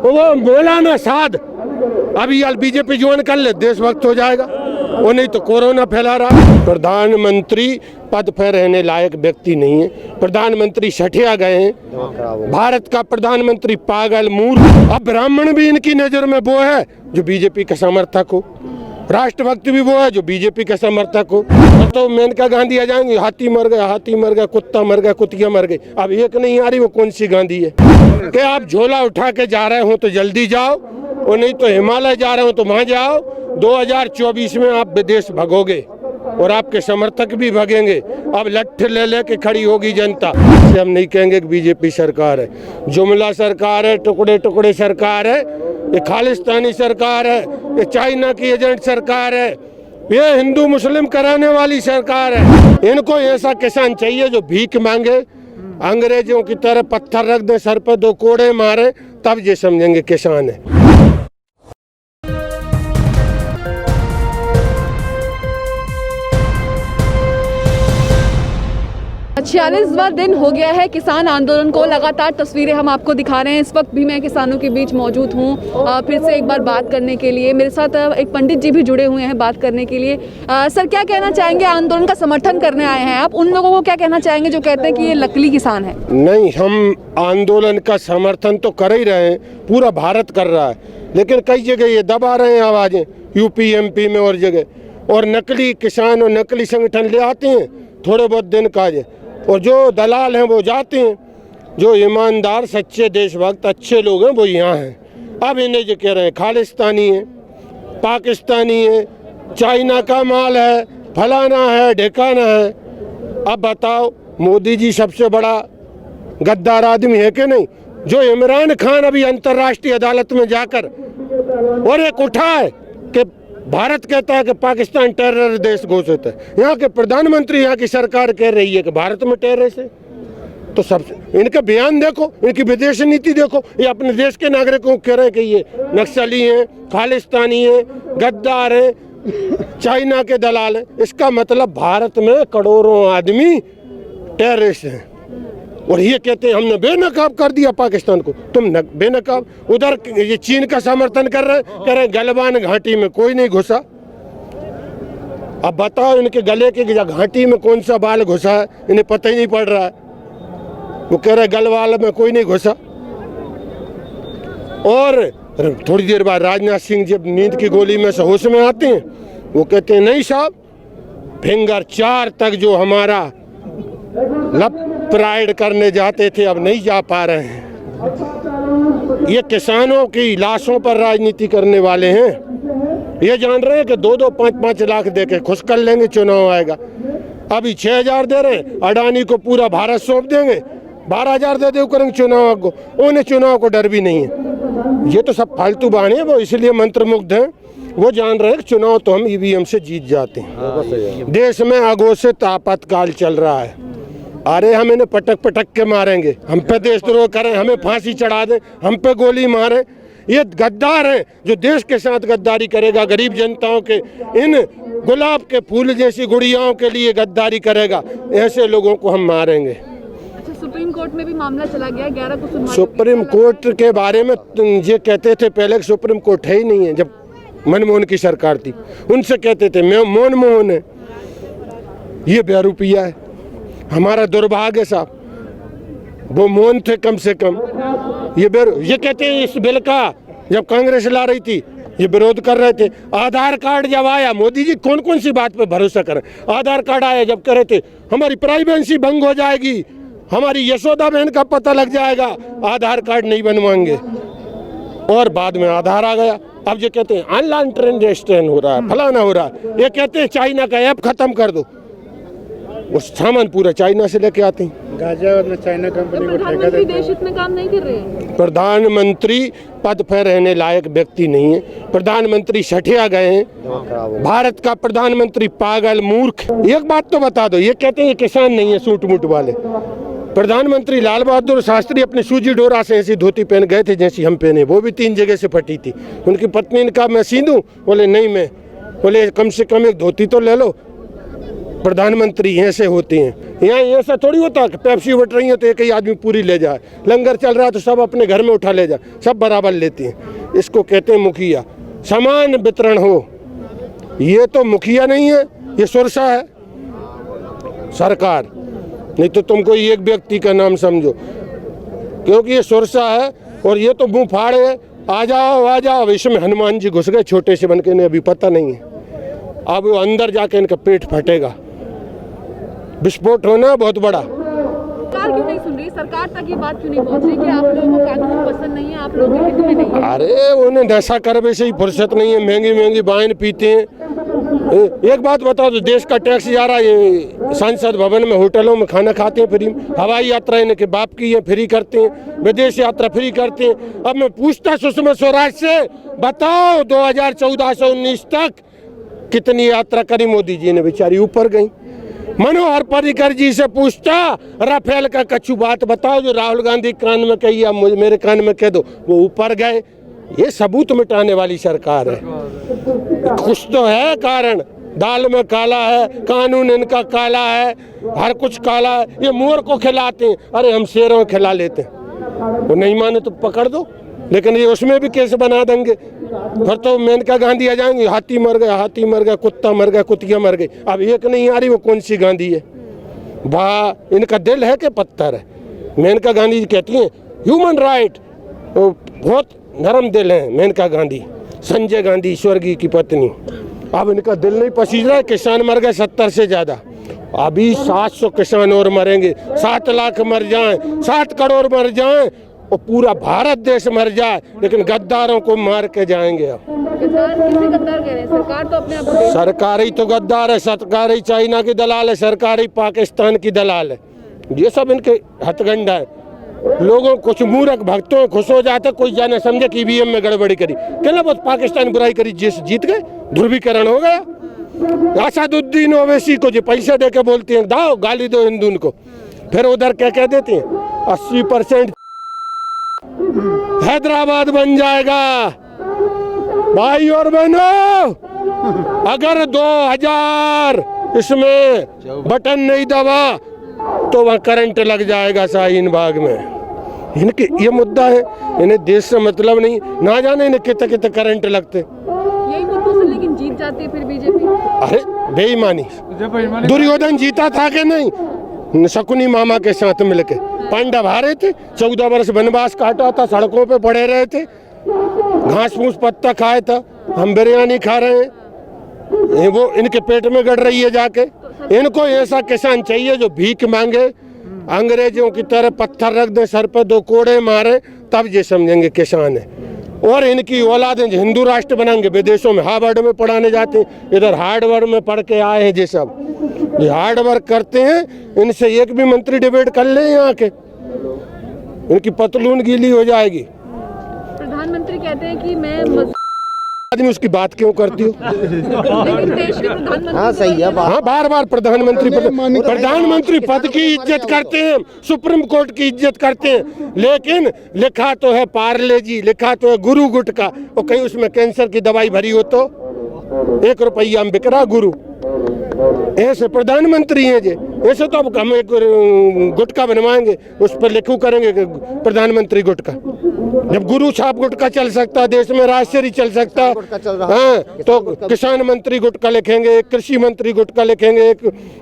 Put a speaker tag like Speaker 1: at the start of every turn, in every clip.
Speaker 1: वो मौलाना साद अभी BJP join कर ले, देशभक्त हो जाएगा। वो नहीं तो कोरोना फैला रहा। प्रधानमंत्री पद पर रहने लायक व्यक्ति नहीं है। प्रधानमंत्री सठिया गए हैं। भारत का प्रधानमंत्री पागल मूर्ख। अब ब्राह्मण भी इनकी नजर में वो है जो बीजेपी का समर्थक हो, राष्ट्रभक्त भी वो है जो बीजेपी का समर्थक हो। तो मेनका गांधी आ जाएंगे, हाथी मर गया, हाथी मर गया, कुत्ता मर गया, कुतिया मर गई। अब एक नहीं आ रही, वो कौन सी गांधी है? कि आप झोला उठा के जा रहे हो तो जल्दी जाओ, और नहीं तो हिमालय जा रहे हो तो वहां जाओ। 2024 में आप विदेश भगोगे और आपके समर्थक भी भगेंगे। अब लठ ले लेके खड़ी होगी जनता। हम नहीं कहेंगे कि बीजेपी सरकार है, जुमला सरकार है, टुकड़े टुकड़े सरकार है, ये खालिस्तानी सरकार है, ये चाइना की एजेंट सरकार है, ये हिंदू मुस्लिम कराने वाली सरकार है। इनको ऐसा किसान चाहिए जो भीख मांगे, अंग्रेजों की तरह पत्थर रख दे सर पे, 2 कोड़े मारे, तब ये समझेंगे किसान है।
Speaker 2: 46वां दिन हो गया है किसान आंदोलन को। लगातार तस्वीरें हम आपको दिखा रहे हैं। इस वक्त भी मैं किसानों के बीच मौजूद हूँ फिर से एक बार बात करने के लिए। मेरे साथ एक पंडित जी भी जुड़े हुए हैं बात करने के लिए। सर, क्या कहना चाहेंगे? आंदोलन का समर्थन करने आए हैं आप, उन लोगों को क्या कहना चाहेंगे जो कहते हैं कि ये नकली किसान है?
Speaker 1: नहीं, हम आंदोलन का समर्थन तो कर ही रहे हैं, पूरा भारत कर रहा है, लेकिन कई जगह ये दबा रहे हैं आवाजें, यूपी एमपी में और जगह, और नकली किसान और नकली संगठन ले आते हैं थोड़े बहुत दिन काज, और जो दलाल हैं वो जाते हैं। जो ईमानदार सच्चे देशभक्त अच्छे लोग हैं वो यहाँ हैं। अब इन्हें जो कह रहे हैं खालिस्तानी है, पाकिस्तानी है, चाइना का माल है, फलाना है, ढिकाना है। अब बताओ, मोदी जी सबसे बड़ा गद्दार आदमी है कि नहीं? जो इमरान खान अभी अंतर्राष्ट्रीय अदालत में जाकर और एक उठा है कि भारत कहता है कि पाकिस्तान टेरर देश घोषित है, यहाँ के प्रधानमंत्री, यहाँ की सरकार कह रही है कि भारत में टेररिस्ट है। तो सब इनके बयान देखो, इनकी विदेश नीति देखो, ये अपने देश के नागरिकों को कह रहे हैं कि ये नक्सली हैं, खालिस्तानी हैं, गद्दार हैं, चाइना के दलाल हैं। इसका मतलब भारत में करोड़ों आदमी टेररिस्ट हैं, और ये कहते हैं हमने बेनकाब कर दिया पाकिस्तान को। तुम बेनकाब, उधर ये चीन का समर्थन कर रहे हैं, कह रहे हैं गलवान घाटी में कोई नहीं घुसा। अब बताओ, इनके गले के घाटी में कौन सा बाल घुसा है, इन्हें पता ही नहीं पड़ रहा है। वो कह रहे गलवाल में कोई नहीं घुसा। और थोड़ी देर बाद राजनाथ सिंह जब नींद की गोली में से होश में आते हैं, वो कहते हैं नहीं साहब, फिंगर 4 तक जो हमारा प्राइड करने जाते थे अब नहीं जा पा रहे हैं। ये किसानों की लाशों पर राजनीति करने वाले हैं। ये जान रहे हैं कि 2-2, 5-5 लाख देके खुश कर लेंगे, चुनाव आएगा। अभी 6,000 दे रहे हैं, अडानी को पूरा भारत सौंप देंगे, 12,000 दे दे करेंगे चुनाव को। उन्हें चुनाव को डर भी नहीं है। ये तो सब फालतू बहाने हैं, वो इसलिए मंत्रमुग्ध हैं। वो जान रहे हैं कि चुनाव तो हम ईवीएम से जीत जाते हैं। देश में अघोषित आपातकाल चल रहा है। अरे हम इन्हें पटक पटक के मारेंगे, हम पे देशद्रोह करें, हमें फांसी चढ़ा दें, हम पे गोली मारें। ये गद्दार हैं, जो देश के साथ गद्दारी करेगा, गरीब जनताओं के इन गुलाब के फूल जैसी गुड़ियाओं के लिए गद्दारी करेगा, ऐसे लोगों को हम मारेंगे।
Speaker 2: अच्छा, सुप्रीम कोर्ट में भी मामला चला गया, 11 को सुनवाई।
Speaker 1: सुप्रीम कोर्ट के बारे में ये कहते थे पहले कि सुप्रीम कोर्ट है ही नहीं है। जब मनमोहन की सरकार थी उनसे कहते थे मनमोहन है, ये बेरुपया है। हमारा दुर्भाग्य साहब, वो मौन थे कम से कम। ये कहते हैं इस बिल का जब कांग्रेस ला रही थी ये विरोध कर रहे थे। आधार कार्ड जब आया, मोदी जी कौन कौन सी बात पे भरोसा करें। आधार कार्ड आया जब कह रहे थे हमारी प्राइवेसी भंग हो जाएगी, हमारी यशोदा बहन का पता लग जाएगा, आधार कार्ड नहीं बनवाएंगे। और बाद में आधार आ गया। अब ये कहते हैं ऑनलाइन ट्रांजैक्शन हो रहा है, फलाना हो रहा है। ये कहते हैं चाइना का ऐप खत्म कर दो, वो सामान पूरा चाइना से लेके आते हैं।
Speaker 3: गाजियाबाद में चाइना कंपनी को ठेका देते हैं।
Speaker 2: देश इतने काम नहीं कर रहे हैं।
Speaker 1: प्रधानमंत्री पद पर रहने लायक व्यक्ति नहीं है। प्रधानमंत्री सठिया गए हैं। भारत का प्रधानमंत्री पागल मूर्ख। एक बात तो बता दो, ये कहते हैं ये किसान नहीं है सूट मूट वाले। प्रधानमंत्री लाल बहादुर शास्त्री अपने सूजी डोरा से ऐसी धोती पहन गए थे जैसी हम पहने, वो भी 3 जगह से फटी थी। उनकी पत्नी ने कहा मैं सींदूं, बोले नहीं मैं, बोले कम से कम एक धोती तो ले लो। प्रधानमंत्री ऐसे होते हैं। यहाँ ऐसा थोड़ी होता कि पेप्सी बट रही है तो एक ही आदमी पूरी ले जाए, लंगर चल रहा है तो सब अपने घर में उठा ले जाए, सब बराबर लेते हैं। इसको कहते हैं मुखिया, समान वितरण हो। ये तो मुखिया नहीं है, ये सुरसा है सरकार। नहीं तो तुम कोई एक व्यक्ति का नाम समझो, क्योंकि ये सुरसा है और ये तो मुंह फाड़े है, आ जाओ आ जाओ। अब इसमें हनुमान जी घुस गए छोटे से बन के, इन्हें अभी पता नहीं है। अब वो अंदर जाके इनका पेट फटेगा, विस्फोट होना बहुत बड़ा।
Speaker 2: सरकार क्यों नहीं सुन रही? सरकार तक ये बात क्यों नहीं पहुंच रही कि आप लोगों को कानून पसंद नहीं है, आप लोगों के हित में नहीं है?
Speaker 1: अरे उन्हें नशा करने से ही फुर्सत नहीं है, महंगी महंगी वाइन पीते हैं। एक बात बताओ, तो देश का टैक्स जा रहा है, संसद भवन में होटलों में खाना खाते हैं फ्री, हवाई यात्रा इनके बाप की है फ्री करते हैं, विदेश यात्रा फ्री करते हैं। अब मैं पूछता सुषमा स्वराज से, बताओ 2014 से 19 तक कितनी यात्रा करी मोदी जी ने, बेचारी ऊपर गई। मनोहर पर्रिकर जी से पूछता, राफेल का कच्छु बात बताओ जो राहुल गांधी कान में कही या मेरे कान में कह दो, वो ऊपर गए। ये सबूत मिटाने वाली सरकार है। कुछ तो है कारण, दाल में काला है, कानून इनका काला है, हर कुछ काला है। ये मोर को खिलाते हैं, अरे हम शेरों को खिला लेते हैं। वो नहीं माने तो पकड़ दो, लेकिन ये उसमें भी केस बना देंगे। फिर तो मेनका गांधी आ जाएंगे, हाथी मर गया, हाथी मर गया, कुत्ता मर गया, कुतिया मर गई। अब एक नहीं आ रही, वो कौन सी गांधी है? वाह, इनका दिल है कि पत्थर है? मेनका गांधी जी कहती हैं ह्यूमन राइट, वो बहुत नरम दिल है मेनका गांधी। संजय गांधी स्वर्गीय की पत्नी, अब इनका दिल नहीं पसीज रहा है। किसान मर गए 70 से ज़्यादा, अभी 700 किसान और मरेंगे। 7 लाख मर जाएं, 7 करोड़ मर जाएं और पूरा भारत देश मर जाए, लेकिन गद्दारों को मार के जाएंगे। अब
Speaker 2: किसे गद्दार कह रहे हैं? सरकार तो अपने आप को
Speaker 1: सरकार ही तो गद्दार है, सरकार ही चाइना की दलाल है, सरकार ही पाकिस्तान की दलाल है। ये सब इनके हथगंडा है। लोगों कुछ मूर्ख भक्तों खुश हो जाते, कोई जाने समझे कि ईवीएम में गड़बड़ी करी, कहना बस पाकिस्तान बुराई करी, जीत गए, ध्रुवीकरण हो गया। असदुद्दीन ओवैसी को जो पैसे दे के बोलते हैं दाओ गाली दो हिंदू को, फिर उधर क्या कह देते हैं 80% हैदराबाद बन जाएगा। भाई और बहनों, अगर 2000 इसमें बटन नहीं दबा तो वहाँ करंट लग जाएगा शाहीन बाग में। इनके ये मुद्दा है, इन्हें देश से मतलब नहीं, ना जाने इन्हें कितने कितने करंट लगते।
Speaker 2: यही मुद्दों से लेकिन जीत जाती है फिर बीजेपी।
Speaker 1: अरे बेईमानी, दुर्योधन जीता था कि नहीं शकुनी मामा के साथ मिलके? पांडव हारे थे, 14 वर्ष वनवास काटा था, सड़कों पे पड़े रहे थे, घास फूस पत्ता खाए था। हम बिरयानी खा रहे हैं, वो इनके पेट में गड़ रही है जाके। इनको ऐसा किसान चाहिए जो भीख मांगे, अंग्रेजों की तरह पत्थर रख दे सर पे, 2 कोड़े मारे, तब ये समझेंगे किसान है। और इनकी औलादें हिंदू राष्ट्र बनाएंगे, विदेशों में हार्वर्ड में पढ़ाने जाते हैं, इधर हार्डवर्क में पढ़ के आए हैं। ये सब ये हार्ड वर्क करते हैं, इनसे एक भी मंत्री डिबेट कर ले यहाँ के, इनकी पतलून गीली हो जाएगी।
Speaker 2: प्रधानमंत्री कहते हैं कि मैं
Speaker 1: आदमी उसकी बात क्यों करती हो?
Speaker 2: लेकिन देश के प्रधानमंत्री
Speaker 4: हाँ सही है बात।
Speaker 1: हाँ, बार बार प्रधानमंत्री पद की इज्जत करते हैं, सुप्रीम कोर्ट की इज्जत करते हैं, लेकिन लिखा तो है पार्ले जी, लिखा तो है गुरु गुटका, और कहीं उसमें कैंसर की दवाई भरी हो तो 1 रुपया में बिक रहा गुरु। ऐसे प्रधानमंत्री हैं जी, ऐसे तो अब हम एक गुटका बनवाएंगे, उस पर लिखू करेंगे प्रधानमंत्री गुटका। जब गुरु छाप गुटका चल सकता है देश में, राजश्री चल सकता है, हाँ, तो किसान मंत्री गुटका लिखेंगे, कृषि मंत्री गुटका लिखेंगे,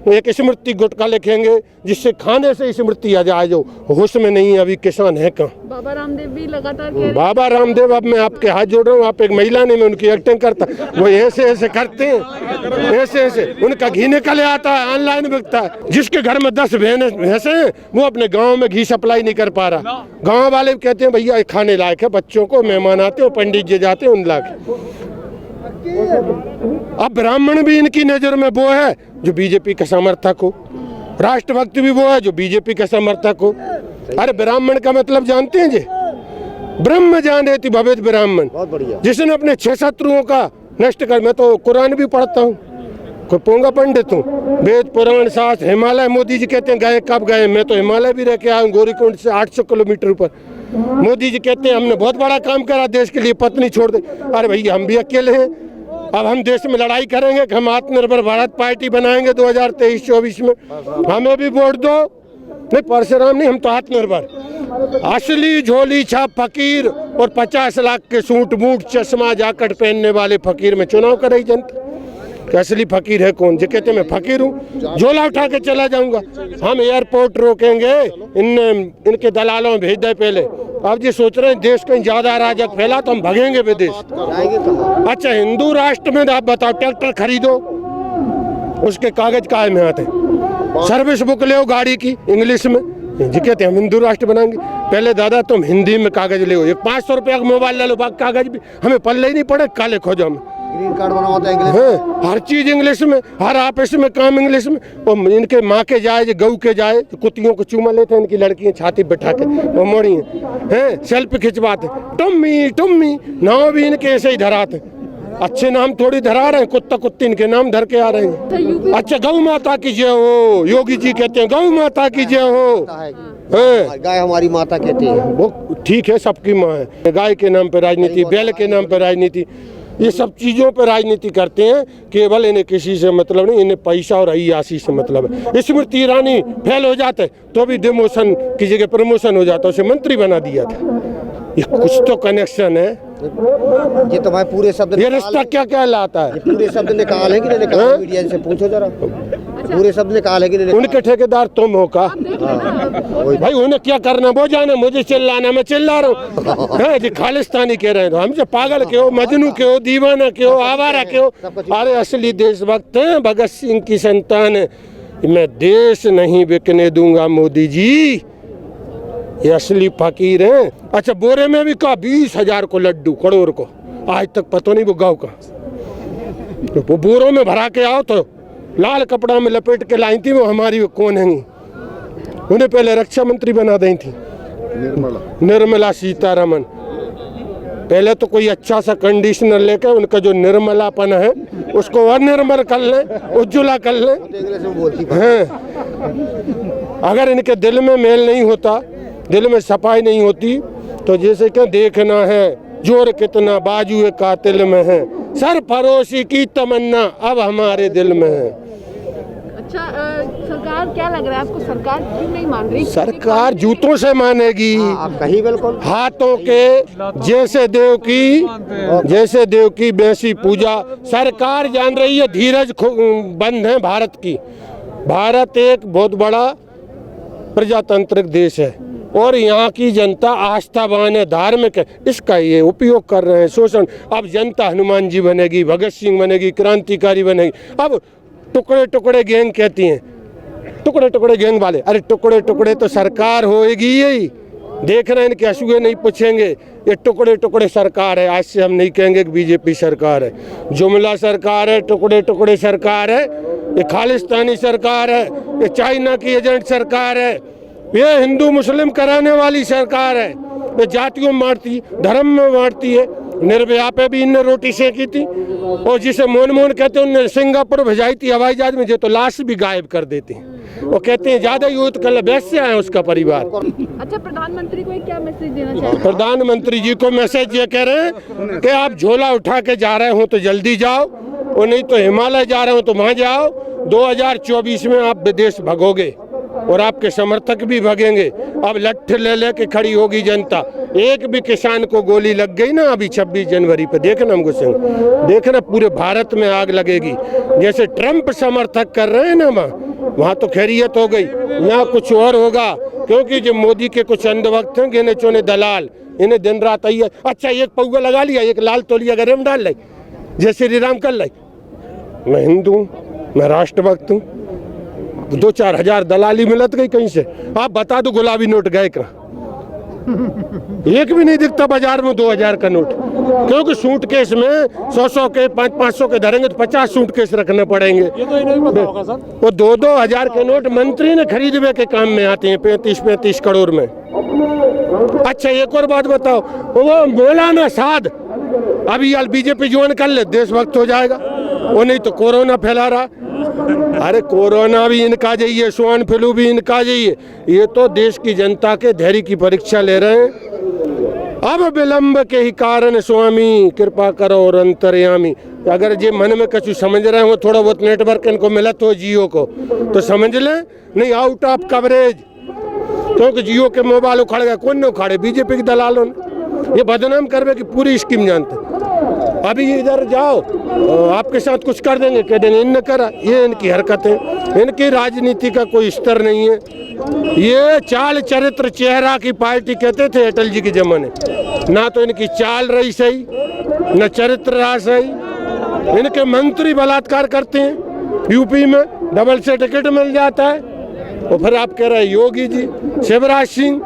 Speaker 1: एक स्मृति गुटका लिखेंगे, जिससे खाने से स्मृति आ जाए। जो होश में नहीं है अभी किसान है कहाँ?
Speaker 2: बाबा रामदेव भी लगातार कह रहे हैं।
Speaker 1: बाबा रामदेव, अब मैं आपके हाथ जोड़ रहा हूँ, आप एक महिला नहीं, मैं उनकी एक्टिंग करता, वो ऐसे ऐसे करते हैं, ऐसे ऐसे उनका घी निकल आता है, ऑनलाइन बिकता है। जिसके घर में 10 भैंसे हैं, वो अपने गांव में घी सप्लाई नहीं कर पा रहा। गांव वाले कहते हैं भैया खाने लायक है, बच्चों को मेहमान आते हो, पंडित जी जाते हैं उन लाके। अब ब्राह्मण भी इनकी नजर में वो है जो बीजेपी का समर्थक हो, राष्ट्रभक्त भी वो है जो बीजेपी का समर्थक हो। अरे ब्राह्मण का मतलब जानते हैं जी? ब्रह्म जाने थी भवेद ब्राह्मण, जिसने अपने 6 शत्रुओं का नष्ट कर। मैं तो कुरान भी पढ़ता हूँ, कोई पोंगा पंडित हूँ, वेद पुराण शास्त्र हिमालय। मोदी जी कहते हैं गए कब गए? मैं तो हिमालय भी रह के आया हूँ, गौरीकुंड से 800 किलोमीटर ऊपर। मोदी जी कहते हैं हमने बहुत बड़ा काम करा देश के लिए, पत्नी छोड़ दे। अरे भैया हम भी अकेले हैं, अब हम देश में लड़ाई करेंगे कि हम आत्मनिर्भर भारत पार्टी बनाएंगे 2023-24 में, हमें भी वोट दो। नहीं परशुराम नहीं, हम तो आत्मनिर्भर। असली झोली छाप फकीर और 50 लाख के सूट बूट चश्मा जाकट पहनने वाले फकीर में चुनाव करे जनता। कि असली फकीर है कौन? जो कहते मैं फकीर हूँ, झोला उठा के चला जाऊंगा। हम एयरपोर्ट रोकेंगे, इनके दलालों में भेज दे पहले। अब ये सोच रहे हैं देश कहीं ज्यादा अराजक फैला तो हम भगेंगे विदेश। अच्छा हिंदू राष्ट्र में आप बताओ, ट्रैक्टर खरीदो उसके कागज काहे में आते हैं? सर्विस बुक ले गाड़ी की इंग्लिश में, जी कहते हैं हम हिंदू राष्ट्र बनाएंगे। पहले दादा तुम हिंदी में कागज ले, एक 500 रुपया का मोबाइल ले लो, बाकी कागज भी हमें पल्ले ही नहीं पड़े, काले खोजो हमें।
Speaker 3: ग्रीन कार्ड बनवाते हैं
Speaker 1: हाँ, हर चीज इंग्लिश में, हर ऑफिस में काम इंग्लिश में। और इनके माँ के जाए, गऊ के जाए, कुत्तियों को चूमा लेते हैं इनकी लड़कियां छाती बैठा के, वो मोड़ी हैं, सेल्फी खिंचवाते, टुम्मी टुम्मी। नाम भी इनके ऐसे ही धराते, अच्छे नाम थोड़ी धरा रहे हैं, कुत्ता कुत्ती इनके नाम धर के आ रहे हैं। अच्छा गौ माता की जय हो, योगी जी कहते हैं गौ माता की जय हो।
Speaker 3: गाय हमारी माता कहते हैं,
Speaker 1: वो ठीक है, सबकी माँ है। गाय के नाम पे राजनीति, बैल के नाम पे राजनीति, ये सब चीज़ों पर राजनीति करते हैं। केवल इन्हें किसी से मतलब नहीं, इन्हें पैसा और अय्याशी से मतलब है। स्मृति ईरानी फेल हो जाते तो भी डिमोशन की जगह प्रमोशन हो जाता, उसे मंत्री बना दिया था। ये कुछ तो कनेक्शन है।
Speaker 3: ये तो भाई पूरे शब्द,
Speaker 1: ये रिश्ता क्या क्या लाता है?
Speaker 3: पूरे शब्द निकाल है कि नहीं निकाल? मीडिया से पूछो जरा, पूरे शब्द निकाल है कि नहीं?
Speaker 1: उनके ठेकेदार तुम हो का? भाई उन्हें क्या करना वो जाने, मुझे चिल्लाना, मैं चिल्ला रहा हूँ। हाँ जी, खालिस्तानी कह रहे हैं तो हमसे पागल के हो, मजनू के हो, दीवाना के हो, आवारा के हो। अरे असली देशभक्त हैं, भगत सिंह की संतान है। मैं देश नहीं बिकने दूंगा मोदी जी, ये असली फकीर हैं। अच्छा बोरे में भी कहा 20,000 को लड्डू, करोड़ को, आज तक पता नहीं वो गाँव का। तो वो बोरों में भरा के आओ तो लाल कपड़ा में लपेट के लाई थी, वो हमारी वो कौन है? उन्हें पहले रक्षा मंत्री बना दी थी, निर्मला सीतारमन। पहले तो कोई अच्छा सा कंडीशनर लेकर उनका जो निर्मलापन है उसको और निर्मल कर ले, उज्ज्वला कर ले। हाँ, अगर इनके दिल में मेल नहीं होता, दिल में सफाई नहीं होती, तो जैसे क्या देखना है जोर कितना बाजू कातिल में है, सरफरोशी की तमन्ना अब हमारे दिल में है।
Speaker 2: अच्छा सरकार क्या लग रहा है आपको, सरकार क्यों नहीं मान रही?
Speaker 1: सरकार जूतों से मानेगी,
Speaker 3: कहीं बिल्कुल
Speaker 1: हाथों के जैसे देव की वैसी पूजा। सरकार जान रही है धीरज बंद है भारत की। भारत एक बहुत बड़ा प्रजातांत्रिक देश है और यहाँ की जनता आस्थावान है, धार्मिक है, इसका ये उपयोग कर रहे हैं शोषण। अब जनता हनुमान जी बनेगी, भगत सिंह बनेगी, क्रांतिकारी बनेगी। अब टुकड़े टुकड़े गैंग कहती हैं, टुकड़े टुकड़े गैंग वाले, अरे टुकड़े टुकड़े तो सरकार होएगी यही। देख रहे हैं इनके हंसुए नहीं पूछेंगे, ये टुकड़े टुकड़े सरकार है। आज से हम नहीं कहेंगे कि बीजेपी सरकार है, जुमला सरकार है, टुकड़े टुकड़े सरकार है, ये खालिस्तानी सरकार है, ये चाइना की एजेंट सरकार है, ये हिंदू मुस्लिम कराने वाली सरकार है, ये जातियों में मारती, धर्म में मारती है। निर्भया पे भी इनने रोटी सेकी थी, और जिसे मोन मोन कहते हैं उनने सिंगापुर भेजाई थी हवाई जहाज में, जो तो लाश भी गायब कर देते हैं। वो कहते हैं ज्यादा यूथ कल वैसे आए उसका परिवार।
Speaker 2: अच्छा प्रधानमंत्री को क्या मैसेज देना चाहिए?
Speaker 1: प्रधानमंत्री जी को मैसेज ये कह रहे हैं कि आप झोला उठा के जा रहे हो तो जल्दी जाओ, और नहीं तो हिमालय जा रहे हो तो वहाँ जाओ। 2024 में आप विदेश भगोगे और आपके समर्थक भी भगेंगे। अब लठ ले लेके खड़ी होगी जनता। एक भी किसान को गोली लग गई ना अभी 26 जनवरी पे, देखना हमको संग, देखना पूरे भारत में आग लगेगी। जैसे ट्रंप समर्थक कर रहे हैं ना वहाँ तो खैरियत हो गई, यहाँ कुछ और होगा। क्योंकि जो मोदी के कुछ अंधभक्त हैं, गिने चुने दलाल, इन्हें दिन रात आई है। अच्छा एक पौवा लगा लिया, एक लाल तौलिया गरे में डाल लाई, जय श्री राम कर लाई। मैं हिंदू हूँ, मैं राष्ट्रभक्त हूँ, 2-4 हजार दलाली मिलत गई कहीं से। आप बता दो गुलाबी नोट गए कहाँ? एक भी नहीं दिखता बाजार में 2000 का नोट। क्योंकि सूटकेस में 100-100 के 500-500 के धरेंगे तो 50 सूटकेस रखने पड़ेंगे।
Speaker 3: ये तो इन्हें भी पता होगा सर।
Speaker 1: वो 2-2 हजार के नोट मंत्री ने खरीदने के काम में आते हैं, 35-35 करोड़ में। अच्छा एक और बात बताओ, वो मौलाना साद अभी यार बीजेपी ज्वाइन कर ले, देशभक्त हो जाएगा। वो नहीं तो कोरोना फैला रहा। अरे कोरोना भी इनका जाइए, स्वाइन फ्लू भी इनका जाइए। ये तो देश की जनता के धैर्य की परीक्षा ले रहे हैं। अब विलंब के ही कारण स्वामी कृपा करो और अंतर्यामी। अगर जे मन में कछु समझ रहे हो, थोड़ा बहुत नेटवर्क इनको मिलत हो जियो को तो समझ लें, नहीं आउट ऑफ कवरेज, क्योंकि जियो के मोबाइल उखाड़ गए, कौन ने उखाड़े? बीजेपी के दलालों ने। ये बदनाम करवे की पूरी स्कीम जानते। अभी इधर जाओ, आपके साथ कुछ कर देंगे, कह देंगे इनने करा। ये इनकी हरकतें, इनकी राजनीति का कोई स्तर नहीं है। ये चाल चरित्र चेहरा की पार्टी कहते थे अटल जी के जमाने। ना तो इनकी चाल रही सही, न चरित्र रहा सही। इनके मंत्री बलात्कार करते हैं, यूपी में डबल से टिकट मिल जाता है। और फिर आप कह रहे हैं योगी जी, शिवराज सिंह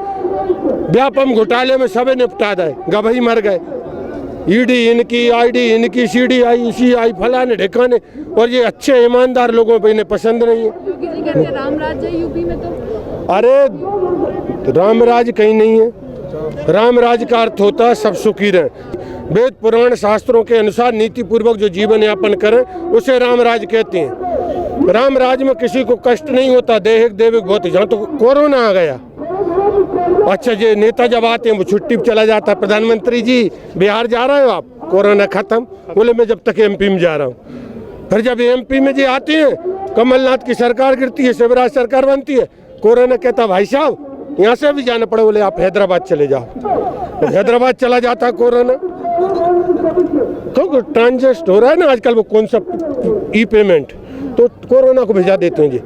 Speaker 1: व्यापम घोटाले में सबे निपटा दे, गवाही मर गए। ईडी इनकी, आईडी इनकी, सीडीआई, सीआई, फलाने ढिकाने, और ये अच्छे ईमानदार लोगों पे इन्हें पसंद नहीं है।
Speaker 2: योगी जी कहते हैं राम राज्य है यूपी में। तो
Speaker 1: अरे राम राज कहीं नहीं है। राम राज का अर्थ होता है सब सुखी रहे। वेद पुराण शास्त्रों के अनुसार नीति पूर्वक जो जीवन यापन करें उसे राम राज कहते हैं। राम राज में किसी को कष्ट नहीं होता, देहिक देविक भौतिक। जहाँ तो कोरोना आ गया, अच्छा जी नेता जब आते हैं वो छुट्टी पे चला जाता है, प्रधानमंत्री जी बिहार जा रहे हो आप, कोरोना खत्म, बोले मैं जब तक एमपी में जा रहा हूँ। फिर जब एमपी में जी आते हैं, कमलनाथ की सरकार गिरती है, शिवराज सरकार बनती है, कोरोना कहता भाई साहब यहाँ से भी जाना पड़े, बोले आप हैदराबाद चले जाओ। तो हैदराबाद चला जाता कोरोना। क्योंकि ट्रांजेक्ट हो रहा है ना आजकल, वो कौन सा ई पेमेंट, तो कोरोना को भेजा देते हैं जी।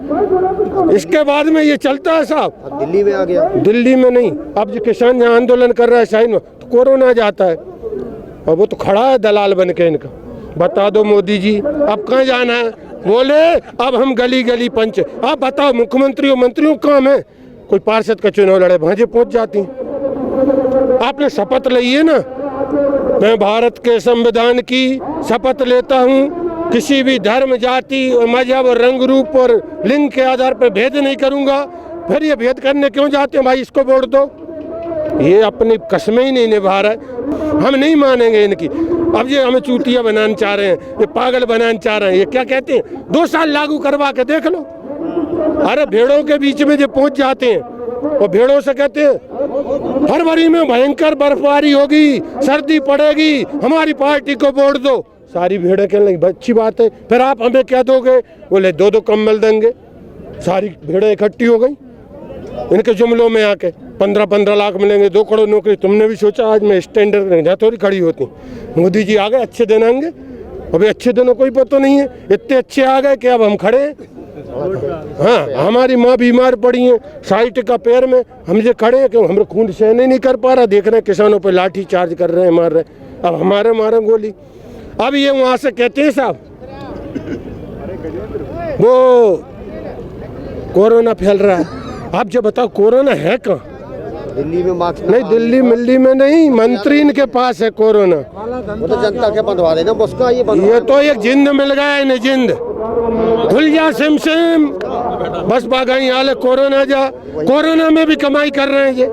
Speaker 1: इसके बाद में ये चलता है साहब।
Speaker 3: अब दिल्ली में आ गया।
Speaker 1: दिल्ली में नहीं, अब जो किसान यहाँ आंदोलन कर रहा है शाइन में, तो कोरोना जाता है और वो तो खड़ा है दलाल बन के इनका। बता दो मोदी जी अब कहाँ जाना है? बोले अब हम गली गली पंच। आप बताओ मुख्यमंत्रियों मंत्रियों काम है? कोई पार्षद का चुनाव लड़े भांजे पहुंच जाती। आपने शपथ ली है ना, मैं भारत के संविधान की शपथ लेता हूँ, किसी भी धर्म जाति और मजहब और रंग रूप और लिंग के आधार पर भेद नहीं करूंगा। फिर ये भेद करने क्यों जाते हैं भाई? इसको वोट दो। ये अपनी कसमें ही नहीं निभा रहा है, हम नहीं मानेंगे इनकी। अब ये हमें चूतिया बनाना चाह रहे हैं, ये पागल बनाना चाह रहे हैं। ये क्या कहते हैं 2 साल लागू करवा के देख लो। अरे भेड़ों के बीच में जो पहुंच जाते हैं और भेड़ों से कहते हैं फरवरी में भयंकर बर्फबारी होगी, सर्दी पड़ेगी, हमारी पार्टी को वोट दो। सारी भेड़ें कहने लगी अच्छी बात है, फिर आप हमें क्या दोगे? बोले 2-2 कंबल देंगे। सारी भेड़ें इकट्ठी हो गई इनके जुमलों में आके, 15-15 लाख मिलेंगे, 2 करोड़ नौकरी। तुमने भी सोचा आज मैं स्टैंडर्ड थोड़ी खड़ी होती। मोदी जी आ गए, अच्छे दिन आएंगे। अभी अच्छे दिनों कोई पता नहीं है, इतने अच्छे आ गए कि अब हम खड़े हैं। हाँ, हमारी माँ बीमार पड़ी है साइट का पैर में, हम ये खड़े हैं क्यों? हमारे खून सहन ही नहीं कर पा रहा। देख रहे हैं किसानों पे लाठी चार्ज कर रहे हैं, मार रहे हैं। अब हमारे मारे गोली। अब ये वहाँ से कहते हैं साहब वो कोरोना फैल रहा है। आप जो बताओ कोरोना है कहाँ?
Speaker 3: दिल्ली में मास्क
Speaker 1: नहीं, दिल्ली मिल्ली में नहीं, मंत्री इनके पास है कोरोना।
Speaker 3: वो तो जनता के बंधवा देना, उसका
Speaker 1: ये तो एक जिंद मिल गया इन्हें, जिंद खुल जा सिम सिम, बस बागाई हाल है। कोरोना जा, कोरोना में भी कमाई कर रहे हैं ये।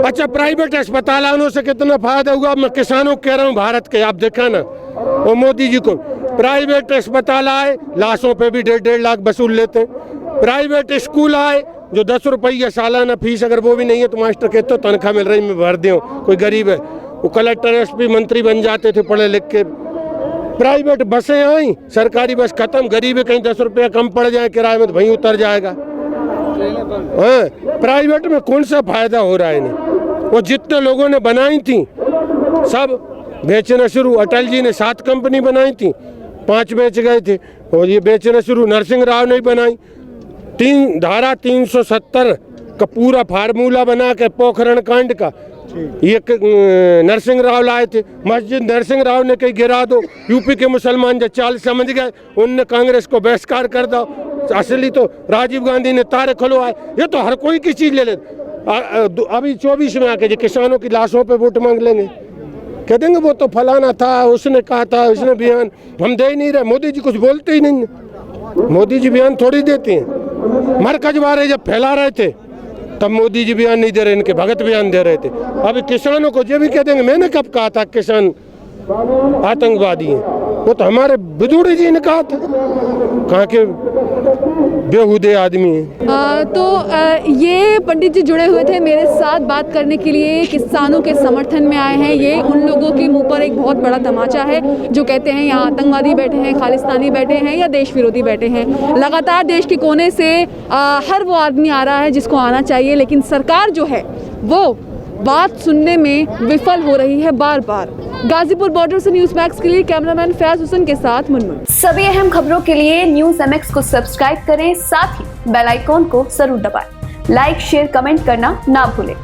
Speaker 1: अच्छा प्राइवेट अस्पतालों से कितना फायदा हुआ? मैं किसानों को कह रहा हूँ भारत के, आप देखा ना और मोदी जी को प्राइवेट अस्पताल आए, लाशों पे भी 1.5 लाख वसूल लेते हैं। प्राइवेट स्कूल आए जो 10 रुपये सालाना फीस, अगर वो भी नहीं है तो मास्टर कहते तो तनख्वाह मिल रही मैं भर दूँ, कोई गरीब है। वो कलेक्टर एसपी मंत्री बन जाते थे पढ़े लिख के। प्राइवेट बसें आई, सरकारी बस खत्म, गरीब है कहीं 10 रुपया कम पड़ जाए किराए में तो वहीं उतर जाएगा। हाँ, प्राइवेट में कौन सा फायदा हो रहा है इन्हें? वो जितने लोगों ने बनाई थी सब बेचना शुरू। अटल जी ने 7 कंपनी बनाई थी, 5 बेच गए थे और ये बेचना शुरू। नरसिंह राव ने बनाई, धारा 370 का पूरा फार्मूला बना के पोखरण कांड का ये नरसिंह राव लाए थे। मस्जिद नरसिंह राव ने कहीं गिरा दो, यूपी के मुसलमान जो चाल समझ गए उनने कांग्रेस को बहिष्कार कर दो। असली तो राजीव गांधी ने तारे खुलवाए। ये तो हर कोई की चीज ले ले। अभी 24 में आके जो किसानों की लाशों पे वोट मांग लेंगे, कह देंगे वो तो फलाना था, उसने कहा था, उसने बयान। हम दे ही नहीं रहे, मोदी जी कुछ बोलते ही नहीं। मोदी जी बयान थोड़ी देते हैं। मरकज वाले जब फैला रहे थे तब मोदी जी बयान नहीं दे रहे, इनके भगत बयान दे रहे थे। अभी किसानों को ये भी कह देंगे, मैंने कब कहा था किसान आतंकवादी हैं? वो तो हमारे बुजुर्ग जी ने कहा था। कहा कि बेहुदे आदमी हैं।
Speaker 2: ये पंडित जी जुड़े हुए थे मेरे साथ बात करने के लिए, किसानों के समर्थन में आए हैं। ये उन लोगों के मुंह पर एक बहुत बड़ा तमाचा है जो कहते हैं यहाँ आतंकवादी बैठे हैं, खालिस्तानी बैठे हैं या देश विरोधी बैठे हैं। लगातार देश के कोने से हर वो आदमी आ रहा है जिसको आना चाहिए, लेकिन सरकार जो है वो बात सुनने में विफल हो रही है बार बार। गाजीपुर बॉर्डर से न्यूज़ मैक्स के लिए कैमरामैन फैज हुसैन के साथ मुनमुन।
Speaker 4: सभी अहम खबरों के लिए न्यूज़ MX को सब्सक्राइब करें, साथ ही बेल आइकॉन को जरूर दबाएं। लाइक, शेयर, कमेंट करना ना भूलें।